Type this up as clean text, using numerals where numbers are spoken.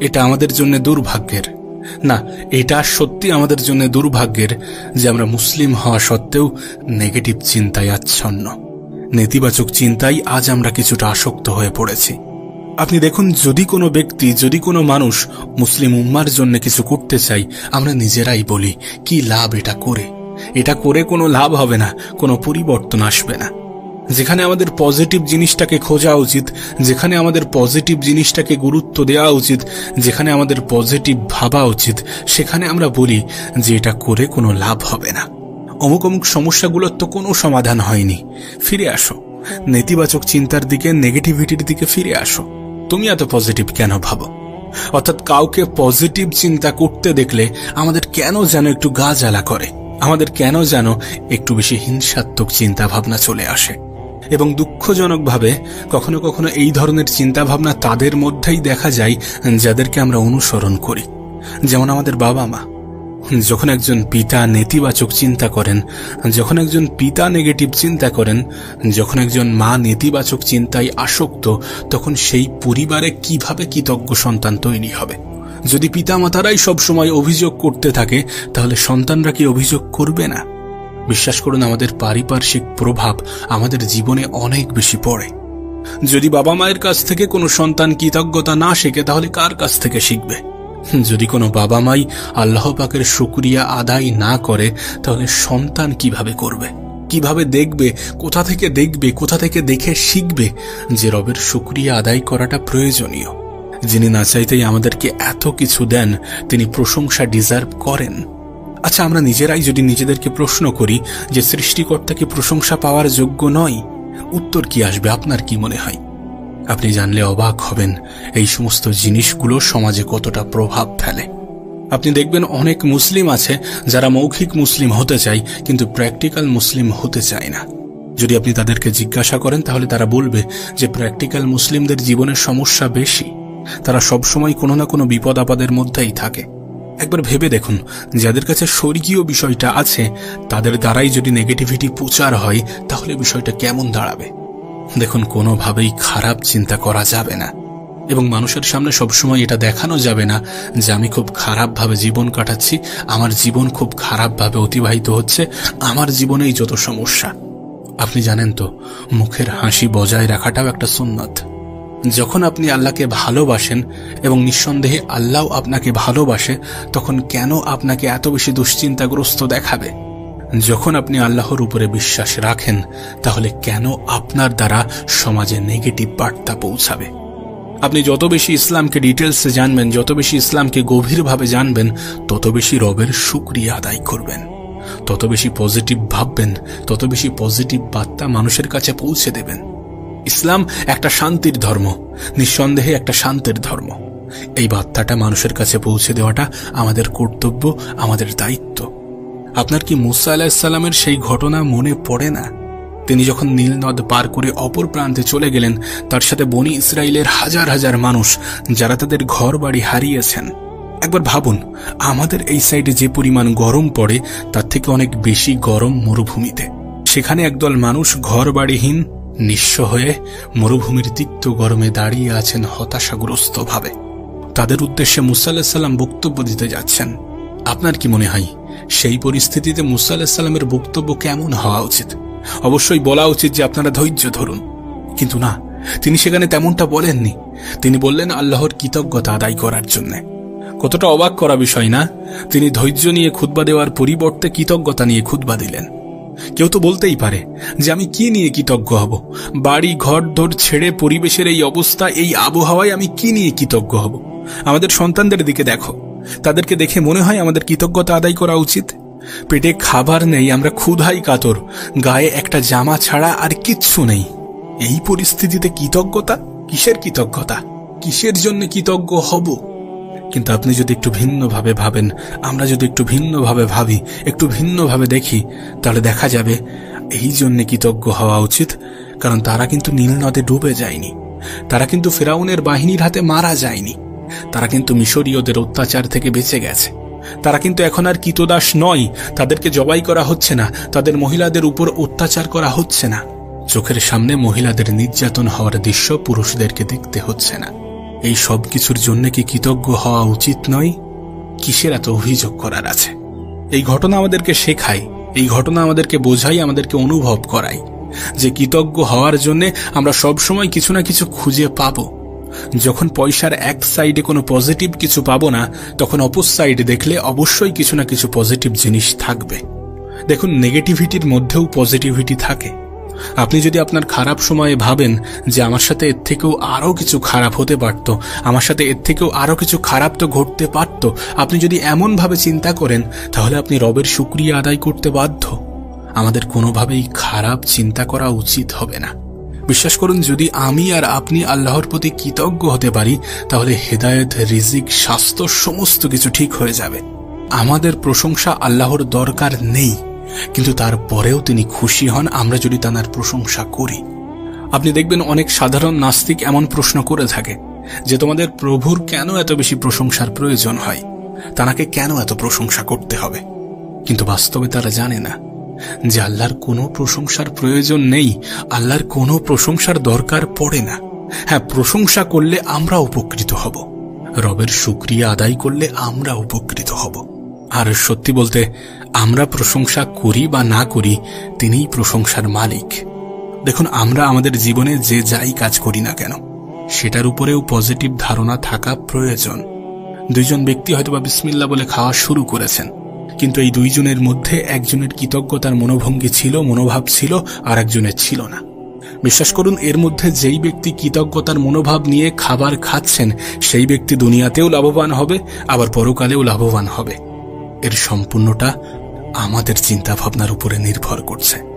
এটা আমাদের জন্য দুর্ভাগ্যের, না এটা সত্যি আমাদের জন্য দুর্ভাগ্যের যে আমরা মুসলিম হওয়া সত্ত্বেও নেগেটিভ চিন্তায় আচ্ছন্ন, নেতিবাচক চিন্তায় আজ আমরা কিছুটা আসক্ত হয়ে পড়েছি। আপনি দেখুন, যদি কোনো ব্যক্তি, যদি কোনো মানুষ মুসলিম উম্মার জন্য কিছু করতে চাই, আমরা নিজেরাই বলি কি লাভ এটা করে কোনো লাভ হবে না, কোনো পরিবর্তন আসবে না। যেখানে আমাদের পজিটিভ জিনিসটাকে খোঁজা উচিত, যেখানে আমাদের পজিটিভ জিনিসটাকে গুরুত্ব দেওয়া উচিত, যেখানে আমাদের পজিটিভ ভাবা উচিত, সেখানে আমরা বলি যে এটা করে কোনো লাভ হবে না, অমুক অমুক সমস্যাগুলোর তো কোনো সমাধান হয়নি, ফিরে আসো নেতিবাচক চিন্তার দিকে, নেগেটিভিটির দিকে ফিরে আসো, তুমি এত পজিটিভ কেন ভাবো। অর্থাৎ কাউকে পজিটিভ চিন্তা করতে দেখলে আমাদের কেন যেন একটু গা জ্বালা করে, আমাদের কেন যেন একটু বেশি হিংসাত্মক চিন্তা ভাবনা চলে আসে। এবং দুঃখজনকভাবে কখনো কখনো এই ধরনের চিন্তা ভাবনা তাদের মধ্যেই দেখা যায় যাদেরকে আমরা অনুসরণ করি। যেমন আমাদের বাবা মা, যখন একজন পিতা নেতিবাচক চিন্তা করেন, যখন একজন পিতা নেগেটিভ চিন্তা করেন, যখন একজন মা নেতিবাচক চিন্তায় আসক্ত, তখন সেই পরিবারে কিভাবে কৃতজ্ঞ সন্তান তৈরি হবে। যদি পিতামাতারাই সবসময় অভিযোগ করতে থাকে, তাহলে সন্তানরা কি অভিযোগ করবে না? বিশ্বাস করুন, আমাদের পারিপার্শ্বিক প্রভাব আমাদের জীবনে অনেক বেশি পড়ে। যদি বাবা মায়ের কাছ থেকে কোনো সন্তান কৃতজ্ঞতা না শেখে, তাহলে কার কাছ থেকে শিখবে? যদি কোনো বাবা মাই আল্লাহ পাকের শুকরিয়া আদায় না করে, তাহলে সন্তান কিভাবে করবে? কিভাবে দেখবে? কোথা থেকে দেখে শিখবে যে রবের শুকরিয়া আদায় করাটা প্রয়োজনীয়? যিনি না চাইতেই আমাদেরকে এত কিছু দেন, তিনি প্রশংসা ডিজার্ভ করেন। আচ্ছা, আমরা নিজেরাই যদি নিজেদেরকে প্রশ্ন করি যে সৃষ্টিকর্তা কি প্রশংসা পাওয়ার যোগ্য নয়, উত্তর কি আসবে? আপনার কি মনে হয়? আপনি জানলে অবাক হবেন এই সমস্ত জিনিসগুলো সমাজে কতটা প্রভাব ফেলে। আপনি দেখবেন অনেক মুসলিম আছে যারা মৌখিক মুসলিম হতে চায়, কিন্তু প্র্যাকটিক্যাল মুসলিম হতে চায় না। যদি আপনি তাদেরকে জিজ্ঞাসা করেন, তাহলে তারা বলবে যে প্র্যাকটিক্যাল মুসলিমদের জীবনের সমস্যা বেশি, তারা সবসময় কোনো না কোনো বিপদ আপদের মধ্যেই থাকে। একবার ভেবে দেখুন, যাদের কাছে স্বর্গীয় বিষয়টা আছে, তাদের দ্বারাই যদি নেগেটিভিটি প্রচার হয়, তাহলে বিষয়টা কেমন দাঁড়াবে? দেখুন, কোনোভাবেই খারাপ চিন্তা করা যাবে না, এবং মানুষের সামনে সবসময় এটা দেখানো যাবে না যে আমি খুব খারাপভাবে জীবন কাটাচ্ছি, আমার জীবন খুব খারাপভাবে অতিবাহিত হচ্ছে, আমার জীবনেই যত সমস্যা। আপনি জানেন তো, মুখের হাসি বজায় রাখাটাও একটা সুন্নাত। যখন আপনি আল্লাহকে ভালোবাসেন এবং নিঃসন্দেহে আল্লাহ আপনাকে ভালোবাসে, তখন কেন আপনাকে এত বেশি দুশ্চিন্তাগ্রস্ত দেখাবে? যখন আপনি আল্লাহর উপরে বিশ্বাস রাখেন, তাহলে কেন আপনার দ্বারা সমাজে নেগেটিভ বার্তা পৌঁছাবে? আপনি যত বেশি ইসলামকে ডিটেলসে জানবেন, যত বেশি ইসলামকে গভীরভাবে জানবেন, তত বেশি রবের শুকরিয়া আদায় করবেন, তত বেশি পজিটিভ ভাববেন, তত বেশি পজিটিভ বার্তা মানুষের কাছে পৌঁছে দেবেন। ইসলাম একটা শান্তির ধর্ম, নিঃসন্দেহে একটা শান্তির ধর্ম। এই বার্তাটা মানুষের কাছে পৌঁছে দেওয়াটা আমাদের কর্তব্য, আমাদের দায়িত্ব। আপনার কি মুসা আলাইহিস সালামের সেই ঘটনা মনে পড়ে না? তিনি যখন নীল নদ পার করে অপর প্রান্তে চলে গেলেন, তার সাথে বনি ইসরায়েলের হাজার হাজার মানুষ, যারা তাদের ঘর বাড়ি হারিয়েছেন। একবার ভাবুন, আমাদের এই সাইডে যে পরিমাণ গরম পড়ে, তার থেকে অনেক বেশি গরম মরুভূমিতে। সেখানে একদল মানুষ ঘর বাড়িহীন, নিঃস্ব হয়ে মরুভূমির তিক্ত গরমে দাঁড়িয়ে আছেন হতাশাগ্রস্ত ভাবে। তাদের উদ্দেশ্যে মুসা আলাইহিস সালাম বক্তব্য দিতে যাচ্ছেন। আপনার কি মনে হয় সেই পরিস্থিতিতে মুসা আলাইহিস সালামের বক্তব্য কেমন হওয়া উচিত? অবশ্যই বলা উচিত যে আপনারা ধৈর্য ধরুন, কিন্তু না, তিনি সেখানে তেমনটা বলেননি। তিনি বললেন আল্লাহর কৃতজ্ঞতা আদায় করার জন্য। কতটা অবাক করা বিষয় না? তিনি ধৈর্য নিয়ে খুতবা দেওয়ার পরিবর্তে কৃতজ্ঞতা নিয়ে খুতবা দিলেন। কেউ তো বলতেই পারে যে আমি কি নিয়ে কৃতজ্ঞ হব? বাড়ি ঘর দর ছেড়ে, পরিবেশের এই অবস্থা, এই আবহাওয়ায় আমি কি নিয়ে কৃতজ্ঞ হব? আমাদের সন্তানদের দিকে দেখো, তাদেরকে দেখে মনে হয় আমাদের কৃতজ্ঞতা আদায় করা উচিত। পেটে খাবার নেই, আমরা ক্ষুধাই কাতর, গায়ে একটা জামা ছাড়া আর কিচ্ছু নেই। এই পরিস্থিতিতে কৃতজ্ঞতা? কিসের কৃতজ্ঞতা? কিসের জন্য কৃতজ্ঞ হব? কিন্তু আপনি যদি একটু ভিন্নভাবে ভাবেন, আমরা যদি একটু ভিন্নভাবে ভাবি, একটু ভিন্নভাবে দেখি, তাহলে দেখা যাবে এই জন্য কৃতজ্ঞ হওয়া উচিত, কারণ তারা কিন্তু নীল নদে ডুবে যায়নি, তারা কিন্তু ফেরাউনের বাহিনীর হাতে মারা যায়নি, তারা কিন্তু মিশরীয়দের অত্যাচার থেকে বেঁচে গেছে, তারা কিন্তু এখন আর কৃতদাস নয়, তাদেরকে জবাই করা হচ্ছে না, তাদের মহিলাদের উপর অত্যাচার করা হচ্ছে না, চোখের সামনে মহিলাদের নির্যাতন হওয়ার দৃশ্য পুরুষদেরকে দেখতে হচ্ছে না। এই সব কিছুর জন্য কি কৃতজ্ঞ হওয়া উচিত নয়? কিসের এত অভিযোগ করার আছে? এই ঘটনা আমাদেরকে শেখায়, এই ঘটনা আমাদেরকে বোঝায়, আমাদেরকে অনুভব করায় যে কৃতজ্ঞ হওয়ার জন্য আমরা সবসময় কিছু না কিছু খুঁজে পাব। যখন পয়সার এক সাইডে কোনো পজিটিভ কিছু পাবো না, তখন অপর সাইডে দেখলে অবশ্যই কিছু না কিছু পজিটিভ জিনিস থাকবে। দেখুন, নেগেটিভিটির মধ্যেও পজিটিভিটি থাকে। আপনি যদি আপনার খারাপ সময়ে ভাবেন যে আমার সাথে এর থেকেও আরো কিছু খারাপ হতে পারত, আমার সাথে এর থেকেও আরো কিছু খারাপ তো ঘটতে পারত, আপনি যদি এমন ভাবে চিন্তা করেন, তাহলে আপনি রবের শুকরিয়া আদায় করতে বাধ্য। আমাদের কোনোভাবেই খারাপ চিন্তা করা উচিত হবে না। বিশ্বাস করুন, যদি আমি আর আপনি আল্লাহর প্রতি কৃতজ্ঞ হতে পারি, তাহলে হেদায়েত, রিজিক, স্বাস্থ্য সমস্ত কিছু ঠিক হয়ে যাবে। আমাদের প্রশংসা আল্লাহর দরকার নেই, কিন্তু তারপরেও তিনি খুশি হন আমরা যদি তাঁর প্রশংসা করি। আপনি দেখবেন অনেক সাধারণ নাস্তিক এমন প্রশ্ন করে থাকে যে তোমাদের প্রভুর কেন এত বেশি প্রশংসার প্রয়োজন হয়, তাঁকে কেন এত প্রশংসা করতে হবে? কিন্তু বাস্তবে তারা জানে না যে আল্লাহর কোনো প্রশংসার প্রয়োজন নেই, আল্লাহর কোনো প্রশংসার দরকার পড়ে না। হ্যাঁ, প্রশংসা করলে আমরা উপকৃত হব, রবের শুকরিয়া আদায় করলে আমরা উপকৃত হব। আর সত্যি বলতে, আমরা প্রশংসা করি বা না করি, তিনিই প্রশংসার মালিক। দেখুন, আমরা আমাদের জীবনে যে যাই কাজ করি না কেন, সেটার উপরেও পজিটিভ ধারণা থাকা প্রয়োজন। দুইজন ব্যক্তি হয়তোবা বিসমিল্লাহ বলে খাওয়া শুরু করেছেন, কিন্তু এই দুইজনের মধ্যে একজনের কৃতজ্ঞতার মনোভঙ্গি ছিল, মনোভাব ছিল, আর একজনের ছিল না। বিশ্বাস করুন, এর মধ্যে যেই ব্যক্তি কৃতজ্ঞতার মনোভাব নিয়ে খাবার খাচ্ছেন, সেই ব্যক্তি দুনিয়াতেও লাভবান হবে, আবার পরকালেও লাভবান হবে। এর সম্পূর্ণটা আমাদের চিন্তা ভাবনার উপরে নির্ভর করছে।